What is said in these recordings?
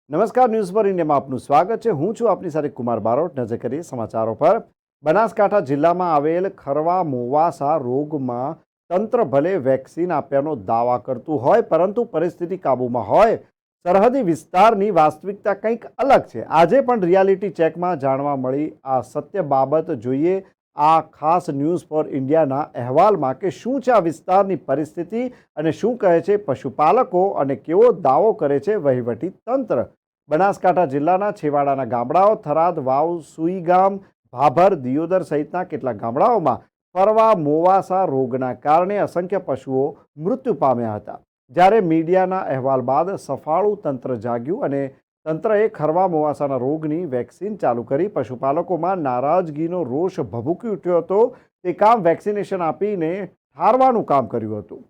નમસ્કાર, ન્યૂઝ પર ઇન્ડિયામાં આપનું સ્વાગત છે। હું છું આપની સાથે કુમાર બારોટ। નજર કરીએ સમાચારો પર। બનાસકાંઠા જિલ્લામાં આવેલ ખરવા મોવાસા રોગમાં તંત્ર ભલે વેક્સિન આપ્યાનો દાવા કરતું હોય, પરંતુ પરિસ્થિતિ કાબૂમાં હોય। સરહદી વિસ્તારની વાસ્તવિકતા કંઈક અલગ છે। આજે પણ રિયાલિટી ચેકમાં જાણવા મળી આ સત્ય બાબત। જોઈએ આ ખાસ ન્યૂઝ ફોર ઇન્ડિયાના અહેવાલમાં કે શું છે આ વિસ્તારની પરિસ્થિતિ અને શું કહે છે પશુપાલકો અને કેવો દાવો કરે છે વહીવટી તંત્ર। બનાસકાંઠા જિલ્લાના છેવાડાના ગામડાઓ થરાદ, વાવ, સુઈગામ, ભાભર, દિયોદર સહિતના કેટલાક ગામડાઓમાં ફરવા મોવાસા રોગના કારણે અસંખ્ય પશુઓ મૃત્યુ પામ્યા હતા। જ્યારે મીડિયાના અહેવાલ બાદ સફાળું તંત્ર જાગ્યું અને તંત્રએ ખરવા મોવાસાના રોગની વેક્સિન ચાલુ કરી। પશુપાલકોમાં નારાજગીનો રોષ ભભૂકી ઉઠ્યો હતો। તે કામ વેક્સિનેશન આપીને ઠારવાનું કામ કર્યું હતું।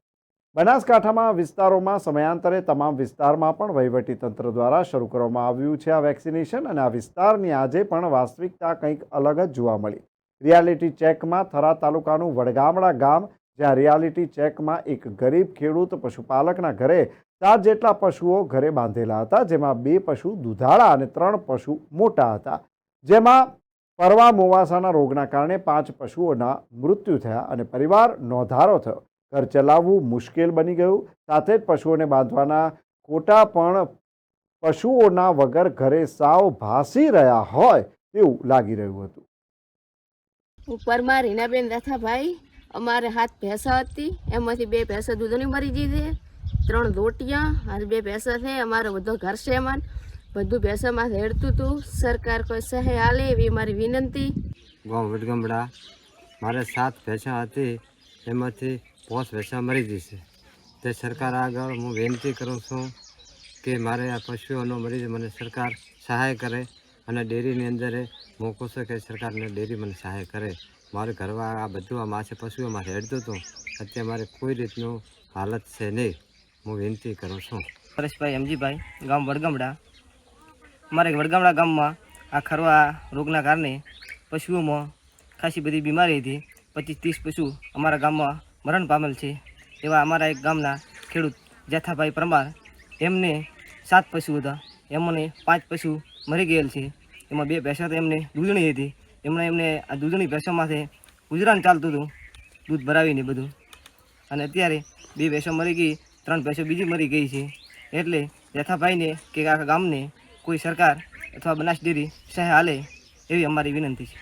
બનાસકાંઠામાં વિસ્તારોમાં સમયાંતરે તમામ વિસ્તારમાં પણ વહીવટીતંત્ર દ્વારા શરૂ કરવામાં આવ્યું છે આ વેક્સિનેશન અને આ વિસ્તારની આજે પણ વાસ્તવિકતા કંઈક અલગ જ જોવા મળી। રિયાલિટી ચેકમાં થરાદ તાલુકાનું વડગામડા ગામ, જ્યાં રિયાલિટી ચેકમાં એક ગરીબ ખેડૂત પશુપાલકના ઘરે 7 જેટલા પશુઓ ઘરે બાંધેલા હતા, જેમાં 2 પશુ દુધાળા અને 3 પશુ મોટા હતા, જેમાં ફરવા મોવાસાના રોગના કારણે 5 પશુઓના મૃત્યુ થયા અને પરિવાર નોંધારો થયો। ઘર ચલાવવું મુશ્કેલ બની ગયું। સાથે જ પશુઓને બાંધવાના કોટા પણ પશુઓના વગર ઘરે સાવ ભાસી રહ્યા હોય તેવું લાગી રહ્યું હતું। ઉપરમાં રીનાબેન રથાભાઈ, અમારે 7 ભેંસા હતી, એમાંથી 2 ભેંસા દૂધની મરી ગઈ છે, 3 લોટિયા અને 2 ભેંસા છે। અમારો બધો ઘર છે, એમાં બધું ભેંસામાં હેડતું હતું। સરકાર કોઈ સહાય આલે એવી મારી વિનંતી। ગામ વડગામડા મારે 7 ભેંસા હતી, એમાંથી 5 ભેંસા મરી ગઈ છે। તે સરકાર આગળ હું વિનંતી કરું છું કે મારે આ પશુઓનો મરી મને સરકાર સહાય કરે અને ડેરીની અંદર હું કહું છું કે સરકારને ડેરી મને સહાય કરે। મારે ઘરમાં આ બધું આ માસે પશુઓમાં હેડતું હતું, અત્યારે મારે કોઈ રીતનું હાલત છે નહીં। હું વિનંતી કરું છું। પરેશભાઈ એમજીભાઈ, ગામ વડગામડા। અમારે વડગામડા ગામમાં આ ખરવા રોગના કારણે પશુઓમાં ખાસી બધી બીમારી હતી। 25-30 પશુ અમારા ગામમાં મરણ પામેલ છે। એવા અમારા એક ગામના ખેડૂત જેઠાભાઈ પરમાર, એમને 7 પશુ હતા, એમને 5 પશુ મરી ગયેલ છે। એમાં 2 ભેંસો તો એમને દૂધણી હતી, એમને આ દૂધણી ભેંસોમાંથી ગુજરાન ચાલતું હતું, દૂધ ભરાવીને બધું। અને અત્યારે 2 ભેંસો મરી ગઈ, 3 ભેંસો બીજી મરી ગઈ છે। એટલે જેઠાભાઈને કે આખા ગામને કોઈ સરકાર અથવા બનાસ ડેરી સહાય હાલે એવી અમારી વિનંતી છે।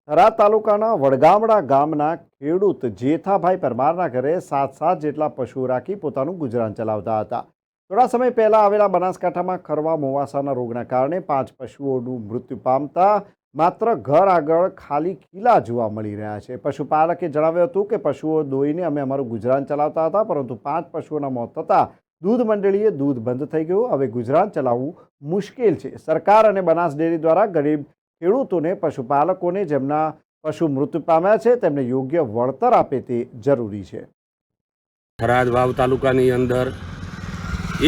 થરાદ તાલુકાના વડગામડા ગામના ખેડૂત જેઠાભાઈ પરમારના ઘરે 7 જેટલા પશુઓ રાખી પોતાનું ગુજરાન ચલાવતા હતા। થોડા સમય પહેલા આવેલા બનાસકાંઠામાં ખરવા મોવાસાના રોગના કારણે 5 પશુઓનું મૃત્યુ પામતા માત્ર ઘર આગળ ખાલી કિલ્લા જોવા મળી રહ્યા છે। પશુપાલકે જણાવ્યું હતું કે પશુઓ દોઈને અમે અમારું ગુજરાન ચલાવતા હતા, પરંતુ 5 પશુઓના મોત થતાં દૂધ મંડળીએ દૂધ બંધ થઈ ગયું। હવે ગુજરાન ચલાવવું મુશ્કેલ છે। સરકાર અને બનાસ ડેરી દ્વારા ગરીબ ખેડૂતોને, પશુપાલકોને જેમના પશુ મૃત્યુ પામ્યા છે તેમને યોગ્ય વળતર આપે તે જરૂરી છે। થરાદ વાવ તાલુકાની અંદર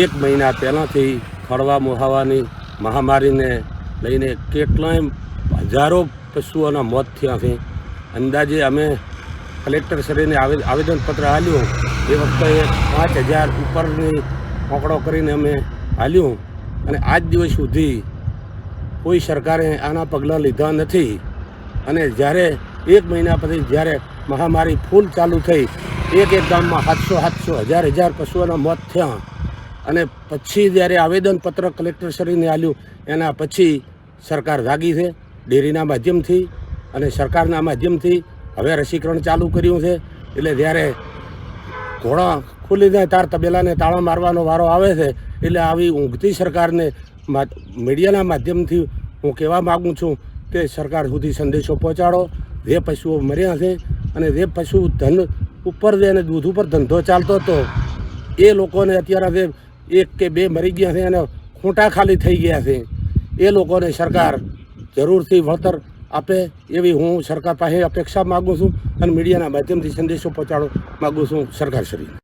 1 મહિના પહેલાંથી ખરવા મોહાવાની મહામારીને લઈને કેટલાય હજારો પશુઓના મોત થયા છે। અંદાજે અમે કલેક્ટરશ્રીને આવેદનપત્ર આપ્યું, એ વખતે 5000 ઉપરની આંકડો કરીને અમે આપ્યું અને આજ દિવસ સુધી કોઈ સરકારે આના પગલાં લીધા નથી। અને જ્યારે 1 મહિના પછી જ્યારે મહામારી ફૂલ ચાલુ થઈ, એક ગામમાં 700 1000 પશુઓના મોત થયા અને પછી જ્યારે આવેદનપત્ર કલેક્ટરશ્રીને આપ્યું, એના પછી સરકાર જાગી છે ડેરીના માધ્યમથી અને સરકારના માધ્યમથી। હવે રસીકરણ ચાલુ કર્યું છે, એટલે જ્યારે ઘોડા ખુલી જાય ત્યાર તબેલાને તાળા મારવાનો વારો આવે છે। એટલે આવી ઊંઘતી સરકારને મીડિયાના માધ્યમથી હું કહેવા માગું છું કે સરકાર સુધી સંદેશો પહોંચાડો। જે પશુઓ મર્યા છે અને જે પશુ ધન ઉપર છે અને દૂધ ઉપર ધંધો ચાલતો હતો, એ લોકોને અત્યારે જે 1 કે 2 મરી ગયા છે અને ખૂંટા ખાલી થઈ ગયા છે, એ લોકોને સરકાર જરૂરથી વળતર આપે એવી હું સરકાર પાસે અપેક્ષા માગું છું અને મીડિયાના માધ્યમથી સંદેશો પહોંચાડવા માગું છું સરકારશ્રીને।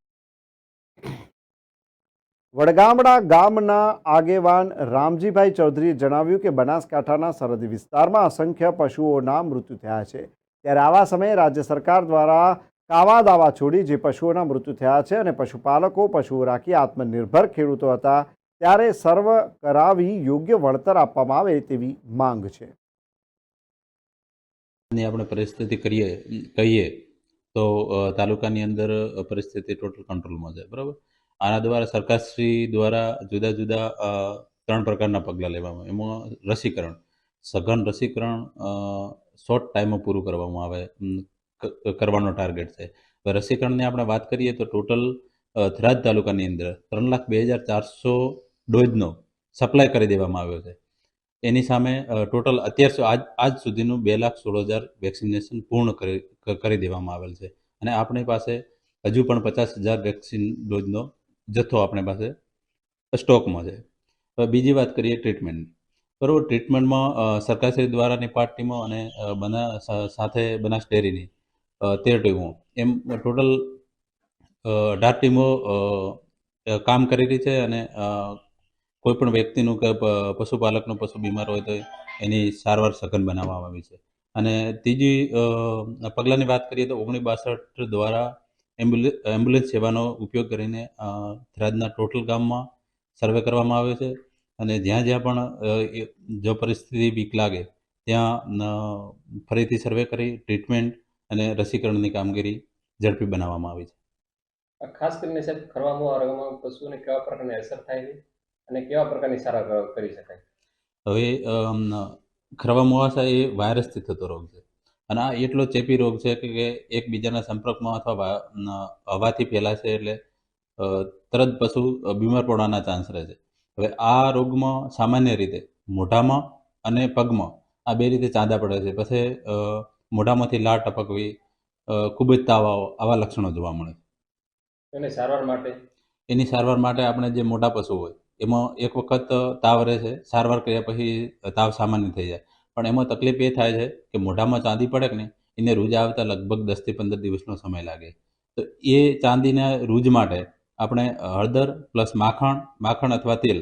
વડગામડા ગામના આગેવાન રામજીભાઈ ચૌધરીએ જણાવ્યું કે બનાસકાંઠાના સરહદી વિસ્તારમાં અસંખ્ય પશુઓના મૃત્યુ થયા છે, ત્યારે આવા સમયે રાજ્ય સરકાર દ્વારા કાવા દાવા છોડી જે પશુઓના મૃત્યુ થયા છે અને પશુપાલકો પશુઓ રાખી આત્મનિર્ભર ખેડૂતો હતા ત્યારે સર્વ કરાવી યોગ્ય વળતર આપવામાં આવે તેવી માંગ છે. ની આપણે પરિસ્થિતિ કહીએ તો તાલુકાની અંદર પરિસ્થિતિ ટોટલ કંટ્રોલમાં છે, બરાબર. આના દ્વારા સરકારશ્રી દ્વારા જુદા જુદા 3 પ્રકારના પગલાં લેવામાં એમાં રસીકરણ, સઘન રસીકરણ શોર્ટ ટાઈમમાં પૂરું કરવામાં આવે કરવાનો ટાર્ગેટ છે. હવે રસીકરણની આપણે વાત કરીએ તો ટોટલ થરાદ તાલુકાની અંદર 3,02,400 ડોઝનો સપ્લાય કરી દેવામાં આવ્યો છે. એની સામે ટોટલ આજ સુધીનું 2,16,000 વેક્સિનેશન પૂર્ણ કરી દેવામાં આવેલ છે અને આપણી પાસે હજુ પણ 50,000 વેક્સિન ડોઝનો જથ્થો આપણી પાસે સ્ટોકમાં છે. હવે બીજી વાત કરીએ ટ્રીટમેન્ટ, બરાબર. ટ્રીટમેન્ટમાં સરકારશ્રી દ્વારાની 5 ટીમો અને સાથે બનાસ ડેરીની 13 ટીમો એમ ટોટલ 18 ટીમો કામ કરી રહી છે અને કોઈ પણ વ્યક્તિનું કે પશુપાલકનું પશુ બીમાર હોય તો એની સારવાર સઘન બનાવવામાં આવી છે. અને ત્રીજી પગલાંની વાત કરીએ તો 1962 દ્વારા એમ્બ્યુલન્સ સેવાનો ઉપયોગ કરીને થરાદના ટોટલ ગામમાં સર્વે કરવામાં આવ્યો છે અને જ્યાં પણ જો પરિસ્થિતિ વીક લાગે ત્યાં ફરીથી સર્વે કરી ટ્રીટમેન્ટ અને રસીકરણની કામગીરી ઝડપી બનાવવામાં આવી છે. ખાસ કરીને સાહેબ ખરવા મોવારામાં પશુઓને કેવા પ્રકારની અસર થાય છે અને કેવા પ્રકારની સારવાર કરી શકાય? હવે ખરવા મોવાસા એ વાયરસથી થતો રોગ છે અને આ એટલો ચેપી રોગ છે કે એકબીજાના સંપર્કમાં અથવા હવાથી ફેલાશે એટલે તરત પશુ બીમાર પડવાના ચાન્સ રહે છે. હવે આ રોગમાં સામાન્ય રીતે મોઢામાં અને પગમાં આ 2 રીતે ચાંદા પડે છે. પછી મોઢામાંથી લાળ ટપકવી, ખૂબ જ તાવ આવા લક્ષણો જોવા મળે છે. એની સારવાર માટે આપણે જે મોટા પશુ હોય એમાં એક વખત તાવ રહે છે, સારવાર કર્યા પછી તાવ સામાન્ય થઈ જાય, પણ એમાં તકલીફ એ થાય છે કે મોઢામાં ચાંદી પડે કે ને એને રૂજ આવતા લગભગ 10 થી 15 દિવસનો સમય લાગે. તો એ ચાંદીના રૂજ માટે આપણે હળદર પ્લસ માખણ અથવા તેલ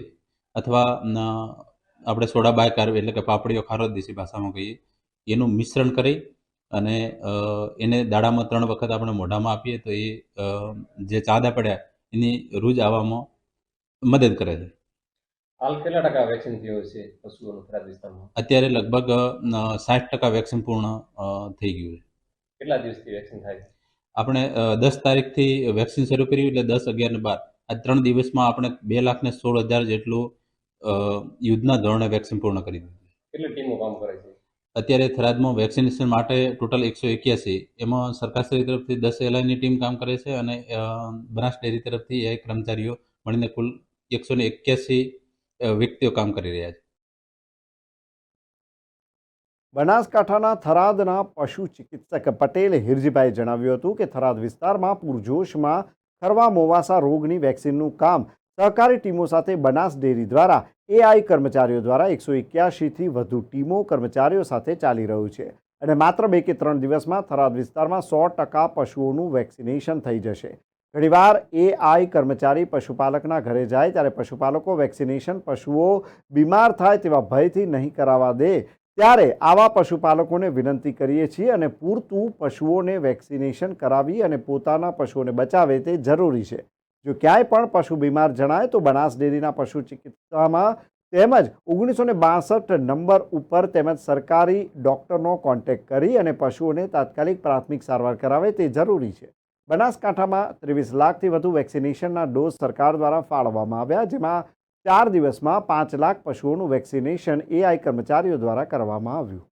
અથવા આપણે સોડા બાયકાર્બ એટલે કે પાપડીઓ ખારો દેશી ભાષામાં કહીએ એનું મિશ્રણ કરી અને એને દાડામાં 3 વખત આપણે મોઢામાં આપીએ તો એ જે ચાંદા પડ્યા એની રૂજ આવવામાં મદદ કરે છે. હાલ કેટલા ટકા વેક્સિન થયું છે પશુઓનું થરાદ વિસ્તારમાં? અત્યારે લગભગ 60% વેક્સિન પૂર્ણ થઈ ગયું છે. કેટલા દિવસથી વેક્સિન થાય છે? આપણે 10 તારીખથી વેક્સિન શરૂ કર્યું એટલે 10, 11 ને 12 આ 3 દિવસમાં આપણે 2,16,000 જેટલું યુદ્ધના ધોરણે વેક્સિન પૂર્ણ કરી દીધું. કેટલી ટીમો કામ કરે છે અત્યારે થરાદમાં વેક્સિનેશન માટે? ટોટલ 181, એમાં સરકારશ્રી તરફથી 10 એલઆઈની ટીમ કામ કરે છે અને બનાસ ડેરી તરફથી એ કર્મચારીઓ મળીને કુલ 181 વ્યક્તિઓ કામ કરી રહ્યા છે. બનાસકાંઠાના થરાદના પશુ ચિકિત્સક પટેલ હિરજીભાઈ જણાવ્યું હતું કે થરાદ વિસ્તારમાં પૂરજોશમાં ખરવા મોવાસા રોગની વેક્સિનનું કામ સહકારી ટીમો સાથે બનાસ ડેરી દ્વારા એઆઈ કર્મચારીઓ દ્વારા 181થી વધુ ટીમો કર્મચારીઓ સાથે ચાલી રહ્યું છે અને માત્ર 2 કે 3 દિવસમાં થરાદ વિસ્તારમાં 100% પશુઓનું વેક્સિનેશન થઈ જશે. ઘણીવાર એઆઈ કર્મચારી પશુપાલકના ઘરે જાય ત્યારે પશુપાલકો વેક્સિનેશન પશુઓ બીમાર થાય તેવા ભયથી નહીં કરાવવા દે ત્યારે આવા પશુપાલકોને વિનંતી કરીએ છીએ અને પૂરતું પશુઓને વેક્સિનેશન કરાવી અને પોતાના પશુઓને બચાવે તે જરૂરી છે. જો ક્યાંય પણ પશુ બીમાર જણાય તો બનાસ ડેરીના પશુ ચિકિત્સામાં તેમજ 1962 નંબર ઉપર તેમજ સરકારી ડૉક્ટરનો કોન્ટેક્ટ કરી અને પશુઓને તાત્કાલિક પ્રાથમિક સારવાર કરાવે તે જરૂરી છે. બનાસકાંઠામાં 23 લાખથી વધુ વેક્સિનેશનના ડોઝ સરકાર દ્વારા ફાળવવામાં આવ્યા, જેમાં 4 દિવસમાં 5 લાખ પશુઓનું વેક્સિનેશન એઆઈ કર્મચારીઓ દ્વારા કરવામાં આવ્યું.